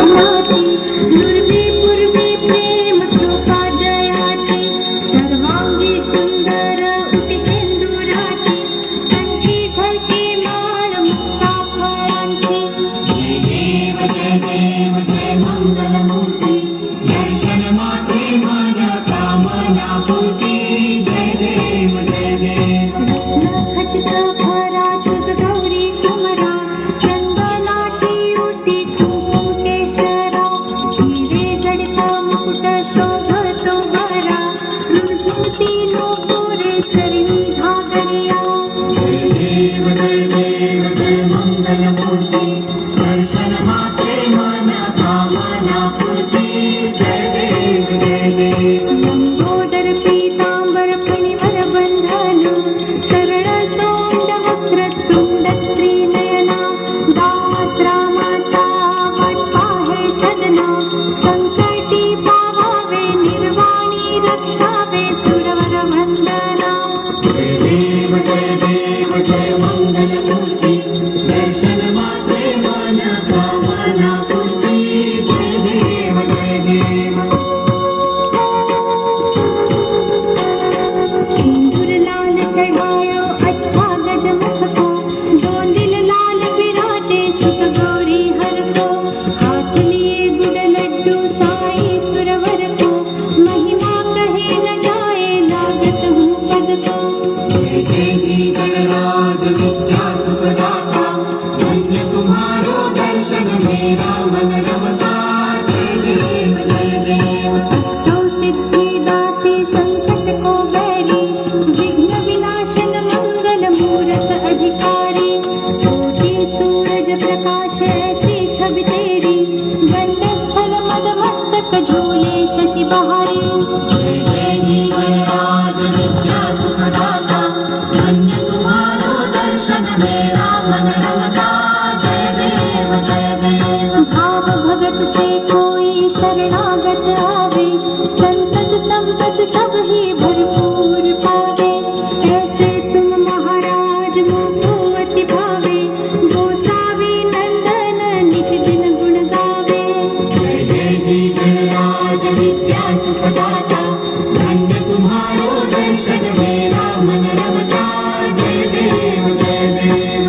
नाची दुर्वी पूर्वी प्रेम कृपा जयाची सर्वांगी सुंदर उटी शेंदुराची कंठी घरटी माळ मुक्ता फळांची जय देव जय मंगलमूर्ती दर्शन मात्रे माझ्या कामना पूर्ती जय देव जय देव खचित खरा शुद्ध गौरी कुमरा चंदनाची उटी कुंकुम केशरा हिरे जडित मुकुट शोभतो बरा रुंदी नोपुरे चरणी घागरिया जय देव जय मंगलमूर्ती दर्शन मात्रे माझ्या कामना पूर्ती जय देव जय देव लंबोदर पीतांबर फणीवर बंधन सरळ तोंड वक्र तुंड त्रिनयना गात्रा माता वाट पाहे सदना संकटी पावावे निर्वाणी रक्षावे सुरवर वंदना जय देव जय मंगलमूर्ती दर्शन मात्रे माझ्या कामना पूर्ती जय देव जय देव सिंदूर लाल चढ़ायो अच्छा गजमुख को दो दिल लाल विराजे सुत गौरी हर को हाथ लिए गुड़ लड्डू साई सुरवर को महिमा कहे न जाए लागत हूँ पद को जय जय गणराज विद्या सुखदाता धन्य तुम्हारो दर्शन मेरा मन रमता जय देव जय देव अष्टौ सिद्धि दासी संकट को बैरी विघ्न विनाशन मंगल मूरत अधिकारी कोटि सूरज प्रकाश ऐसी छवि तेरी गंड स्थल मद मस्तक झूले शशि बहारी जय जय गणराज विद्या सुखदाता धन्य तुम्हारो दर्शन मेरा मन रमता जय देव जय देव भाव भगत से कोई शरणागत आवे संतत संपत सब ही भरपूर पावे ऐसे तुम महाराज मोको अति भावे गोसावी नंदन निज दिन गुण गावे जय जय गणराज विद्या सुखदाता धन्य तुम्हारो दर्शन मेरा मन रमता जय देव जय देव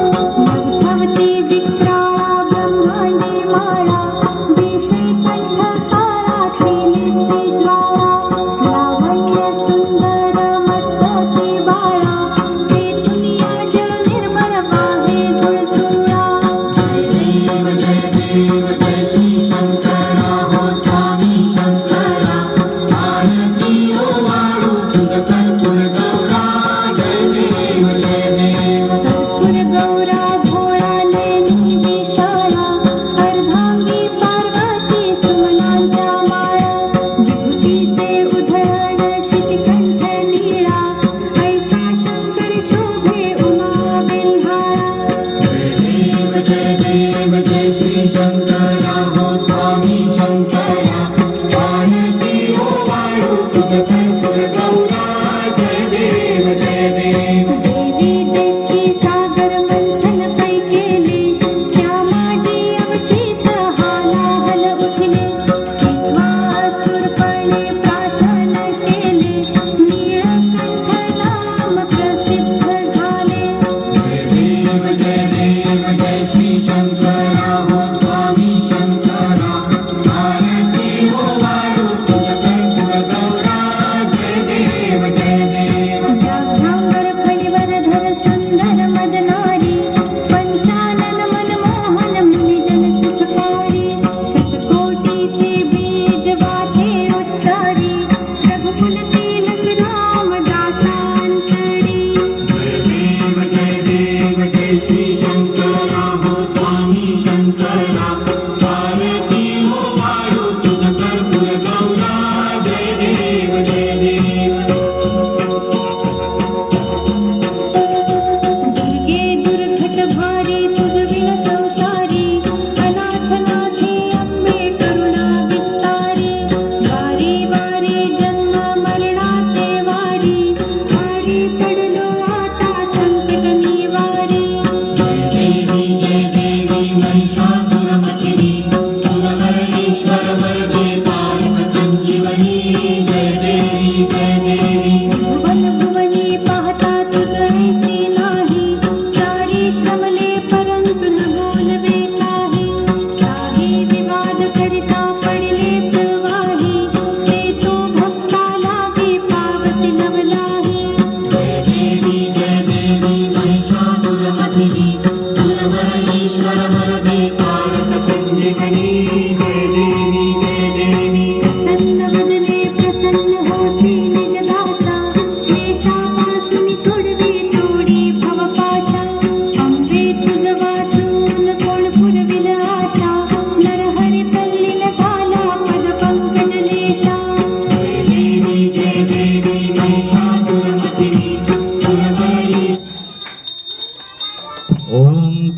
भवती विक्राळा ब्रह्मांडी माळा देशे कंठकारा त्रिनेत्री ज्वाळा लावण्य सुंदर मस्तके बाळा ते दुनिया जल निर्मल वाहे गुळचुळा जय देव जय श्री शंकरा हो स्वामी शंकरा आरती ओ वाळू तुझ कर्पूर गौरा जय देव जय देव कर्पूर गौरा भोळा लेणी विशाळा अर्धांगी पार्वती सुमनांच्या माळा विभूतीचे उधळण शितिकंठ नीळा ऐसा शंकर शोभे उमा बेल्हाळा जय देव जय श्री शंकरा हो स्वामी शंकरा आरती ओ वाळू तुझ कर्पूर गौरा जय देव जय देव देवी देवी सागर मंथन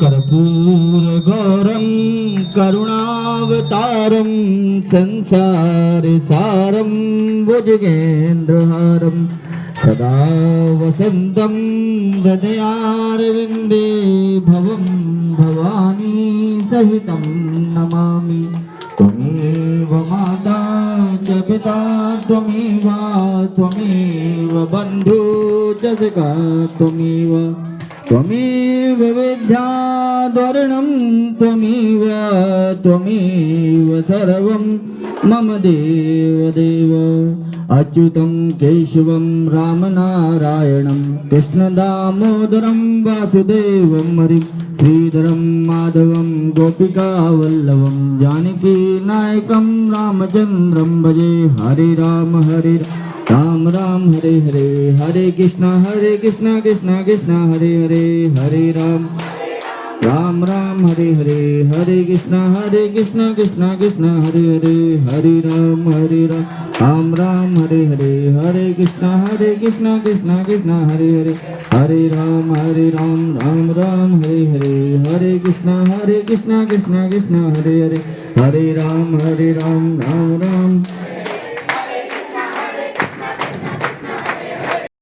कर्पूरगौरं करुणावतारं संसारसारं भुजगेन्द्रहारं सदा वसन्तं हृदयारविन्दे भवं भवानी सहितं नमामि। त्वमेव माता च पिता त्वमेव बन्धु च सखा त्वमेव विद्याधरणं त्वमेव सर्वं मम देव अच्युतं केशवं रामनारायणं कृष्णदामोदरं वासुदेवं हरिं श्रीधरं माधवं गोपिकावल्लभं जानकीनायकं रामचन्द्रं भजे। हरे राम राम राम हरे हरे, हरे कृष्ण कृष्ण कृष्ण हरे हरे, हरे राम राम राम हरे हरे, हरे कृष्ण कृष्ण कृष्ण हरे हरे, हरे राम राम राम हरे हरे, हरे कृष्ण कृष्ण कृष्ण हरे हरे, हरे राम राम राम हरे हरे, हरे कृष्ण कृष्ण कृष्ण हरे हरे, हरे राम राम राम